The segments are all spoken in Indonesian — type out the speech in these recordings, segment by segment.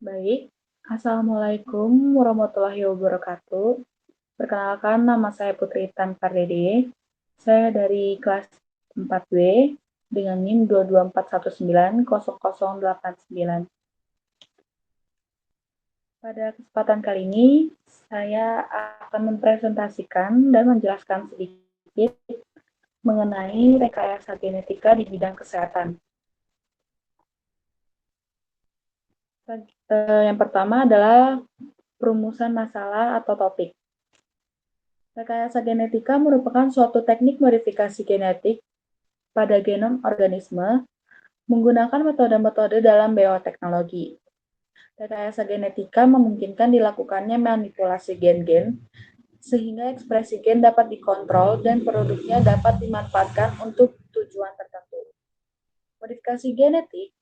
Baik, Assalamualaikum warahmatullahi wabarakatuh. Perkenalkan, nama saya Putri Tan Pardede. Saya dari kelas 4B dengan NIM 224190089. Pada kesempatan kali ini, saya akan mempresentasikan dan menjelaskan sedikit mengenai rekayasa genetika di bidang kesehatan. Yang pertama adalah perumusan masalah atau topik. Rekayasa genetika merupakan suatu teknik modifikasi genetik pada genom organisme menggunakan metode-metode dalam bioteknologi. Rekayasa genetika memungkinkan dilakukannya manipulasi gen-gen sehingga ekspresi gen dapat dikontrol dan produknya dapat dimanfaatkan untuk tujuan tertentu. Modifikasi genetik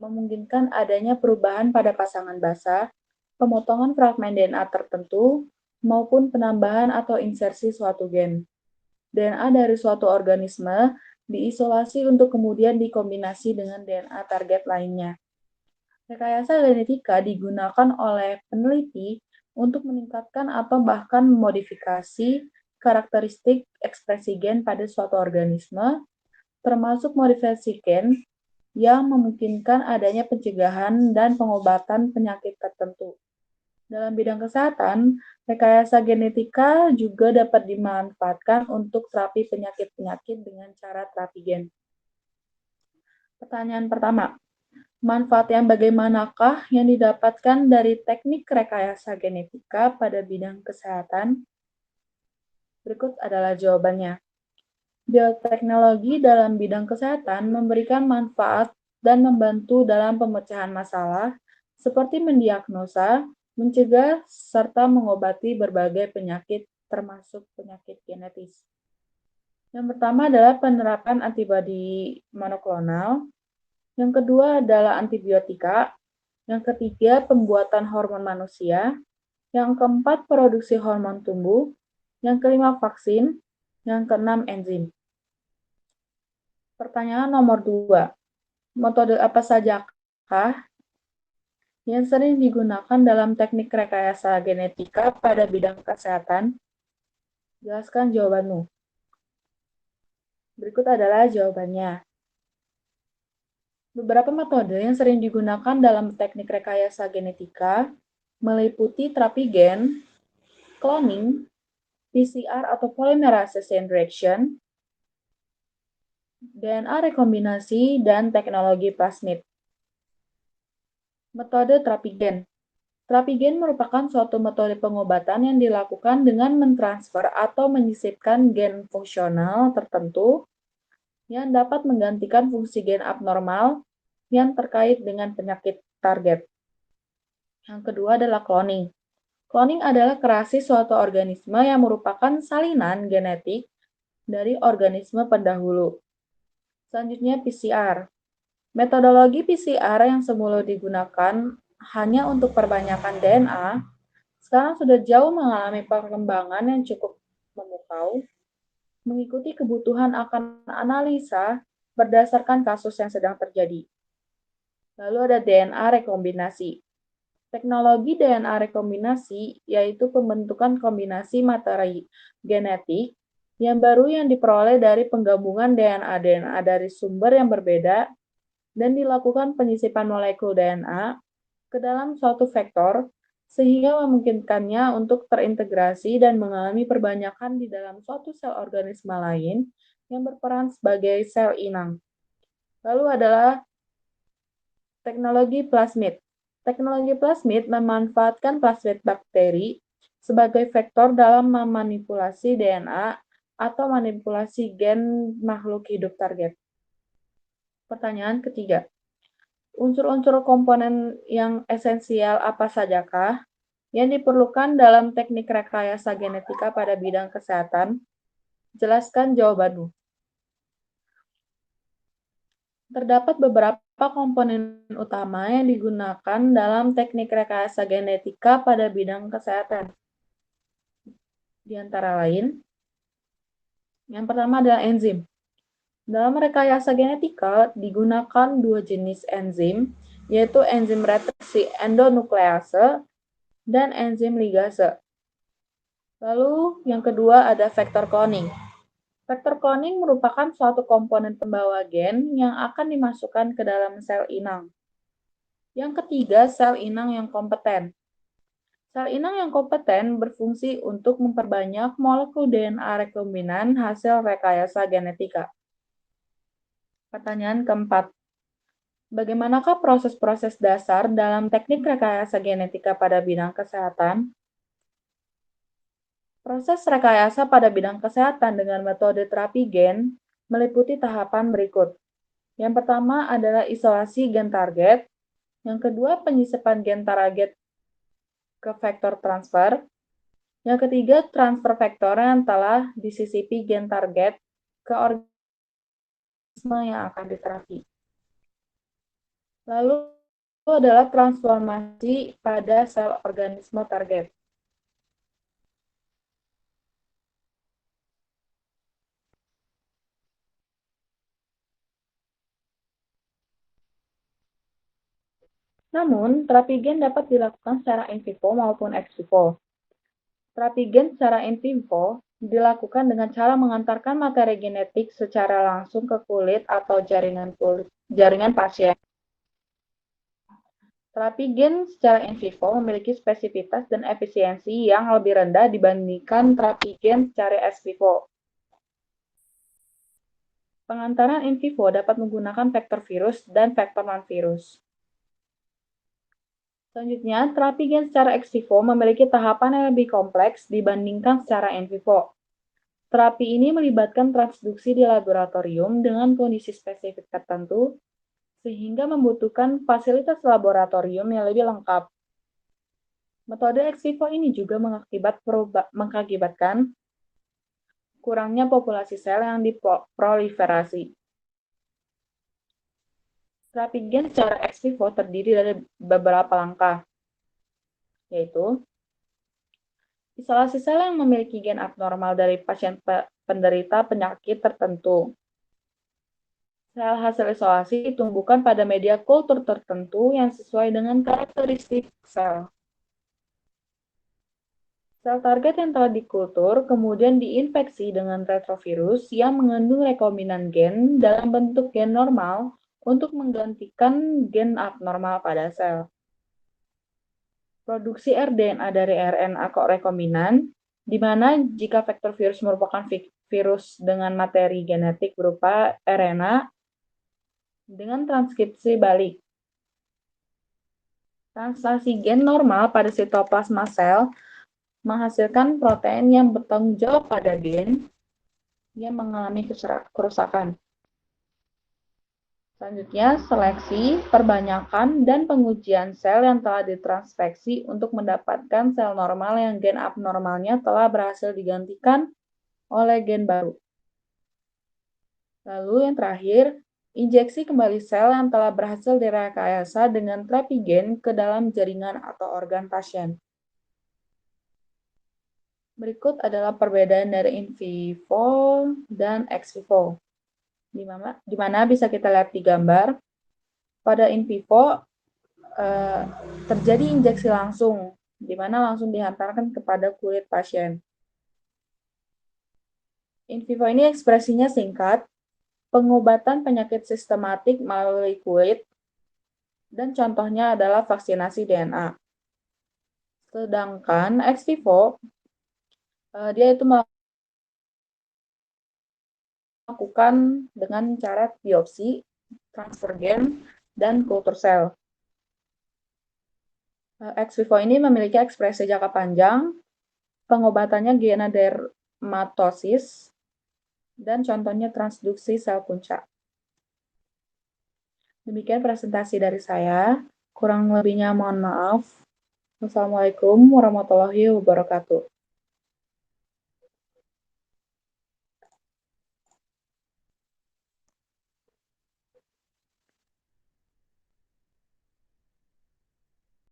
memungkinkan adanya perubahan pada pasangan basa, pemotongan fragmen DNA tertentu, maupun penambahan atau insersi suatu gen. DNA dari suatu organisme diisolasi untuk kemudian dikombinasi dengan DNA target lainnya. Rekayasa genetika digunakan oleh peneliti untuk meningkatkan atau bahkan memodifikasi karakteristik ekspresi gen pada suatu organisme, termasuk modifikasi gen yang memungkinkan adanya pencegahan dan pengobatan penyakit tertentu. Dalam bidang kesehatan, rekayasa genetika juga dapat dimanfaatkan untuk terapi penyakit-penyakit dengan cara terapi gen. Pertanyaan pertama, manfaat yang bagaimanakah yang didapatkan dari teknik rekayasa genetika pada bidang kesehatan? Berikut adalah jawabannya. Bioteknologi dalam bidang kesehatan memberikan manfaat dan membantu dalam pemecahan masalah, seperti mendiagnosa, mencegah, serta mengobati berbagai penyakit, termasuk penyakit genetis. Yang pertama adalah penerapan antibodi monoklonal, yang kedua adalah antibiotika, yang ketiga pembuatan hormon manusia, yang keempat produksi hormon tumbuh, yang kelima vaksin, yang keenam enzim. Pertanyaan nomor 2. Metode apa sajakah yang sering digunakan dalam teknik rekayasa genetika pada bidang kesehatan? Jelaskan jawabanmu. Berikut adalah jawabannya. Beberapa metode yang sering digunakan dalam teknik rekayasa genetika meliputi terapi gen, cloning, PCR atau polymerase chain reaction, DNA rekombinasi, dan teknologi plasmid. Metode terapi gen. Terapi gen merupakan suatu metode pengobatan yang dilakukan dengan mentransfer atau menyisipkan gen fungsional tertentu yang dapat menggantikan fungsi gen abnormal yang terkait dengan penyakit target. Yang kedua adalah cloning. Cloning adalah kreasi suatu organisme yang merupakan salinan genetik dari organisme pendahulu. Selanjutnya PCR. Metodologi PCR yang semula digunakan hanya untuk perbanyakan DNA, sekarang sudah jauh mengalami perkembangan yang cukup memukau, mengikuti kebutuhan akan analisa berdasarkan kasus yang sedang terjadi. Lalu ada DNA rekombinasi. Teknologi DNA rekombinasi yaitu pembentukan kombinasi materi genetik yang baru yang diperoleh dari penggabungan DNA dari sumber yang berbeda dan dilakukan penyisipan molekul DNA ke dalam suatu vektor sehingga memungkinkannya untuk terintegrasi dan mengalami perbanyakan di dalam suatu sel organisme lain yang berperan sebagai sel inang. Lalu adalah teknologi plasmid. Teknologi plasmid memanfaatkan plasmid bakteri sebagai vektor dalam memanipulasi DNA atau manipulasi gen makhluk hidup target. Pertanyaan ketiga, unsur-unsur komponen yang esensial apa sajakah yang diperlukan dalam teknik rekayasa genetika pada bidang kesehatan? Jelaskan jawabanmu. Terdapat beberapa komponen utama yang digunakan dalam teknik rekayasa genetika pada bidang kesehatan. Di antara lain, yang pertama adalah enzim. Dalam rekayasa genetika digunakan dua jenis enzim, yaitu enzim produksi endonuklease dan enzim ligase. Lalu yang kedua ada vektor kloning. Vektor kloning merupakan suatu komponen pembawa gen yang akan dimasukkan ke dalam sel inang. Yang ketiga, sel inang yang kompeten. Sel inang yang kompeten berfungsi untuk memperbanyak molekul DNA rekombinan hasil rekayasa genetika. Pertanyaan keempat, bagaimanakah proses-proses dasar dalam teknik rekayasa genetika pada bidang kesehatan? Proses rekayasa pada bidang kesehatan dengan metode terapi gen meliputi tahapan berikut. Yang pertama adalah isolasi gen target, yang kedua penyisipan gen target ke vektor transfer, yang ketiga transfer vektor yang telah disisipi gen target ke organisme yang akan diterapi. Lalu adalah transformasi pada sel organisme target. Namun, terapi gen dapat dilakukan secara in vivo maupun ex vivo. Terapi gen secara in vivo dilakukan dengan cara mengantarkan materi genetik secara langsung ke kulit atau jaringan pasien. Terapi gen secara in vivo memiliki spesifitas dan efisiensi yang lebih rendah dibandingkan terapi gen secara ex vivo. Pengantaran in vivo dapat menggunakan vektor virus dan vektor non-virus. Selanjutnya, terapi gen secara ex vivo memiliki tahapan yang lebih kompleks dibandingkan secara in vivo. Terapi ini melibatkan transduksi di laboratorium dengan kondisi spesifik tertentu, sehingga membutuhkan fasilitas laboratorium yang lebih lengkap. Metode ex vivo ini juga mengakibatkan kurangnya populasi sel yang diproliferasi. Terapi gen secara ex vivo terdiri dari beberapa langkah, yaitu isolasi sel yang memiliki gen abnormal dari pasien penderita penyakit tertentu. Sel hasil isolasi ditumbuhkan pada media kultur tertentu yang sesuai dengan karakteristik sel. Sel target yang telah dikultur kemudian diinfeksi dengan retrovirus yang mengandung rekombinan gen dalam bentuk gen normal untuk menggantikan gen abnormal pada sel. Produksi rDNA dari RNA rekombinan, di mana jika vektor virus merupakan virus dengan materi genetik berupa RNA dengan transkripsi balik. Translasi gen normal pada sitoplasma sel menghasilkan protein yang bertanggung jawab pada gen yang mengalami kerusakan. Selanjutnya, seleksi, perbanyakan, dan pengujian sel yang telah ditransfeksi untuk mendapatkan sel normal yang gen abnormalnya telah berhasil digantikan oleh gen baru. Lalu yang terakhir, injeksi kembali sel yang telah berhasil direkayasa dengan terapi gen ke dalam jaringan atau organ pasien. Berikut adalah perbedaan dari in vivo dan ex vivo, di mana bisa kita lihat di gambar. Pada in vivo terjadi injeksi langsung, di mana langsung dihantarkan kepada kulit pasien. In vivo ini ekspresinya singkat, pengobatan penyakit sistematik melalui kulit, dan contohnya adalah vaksinasi DNA. Sedangkan ex vivo, dia itu melakukan dengan cara biopsi, transfer gen, dan kultur sel. Ex vivo ini memiliki ekspresi jangka panjang, pengobatannya genodermatosis, dan contohnya transduksi sel puncak. Demikian presentasi dari saya. Kurang lebihnya mohon maaf. Wassalamualaikum warahmatullahi wabarakatuh.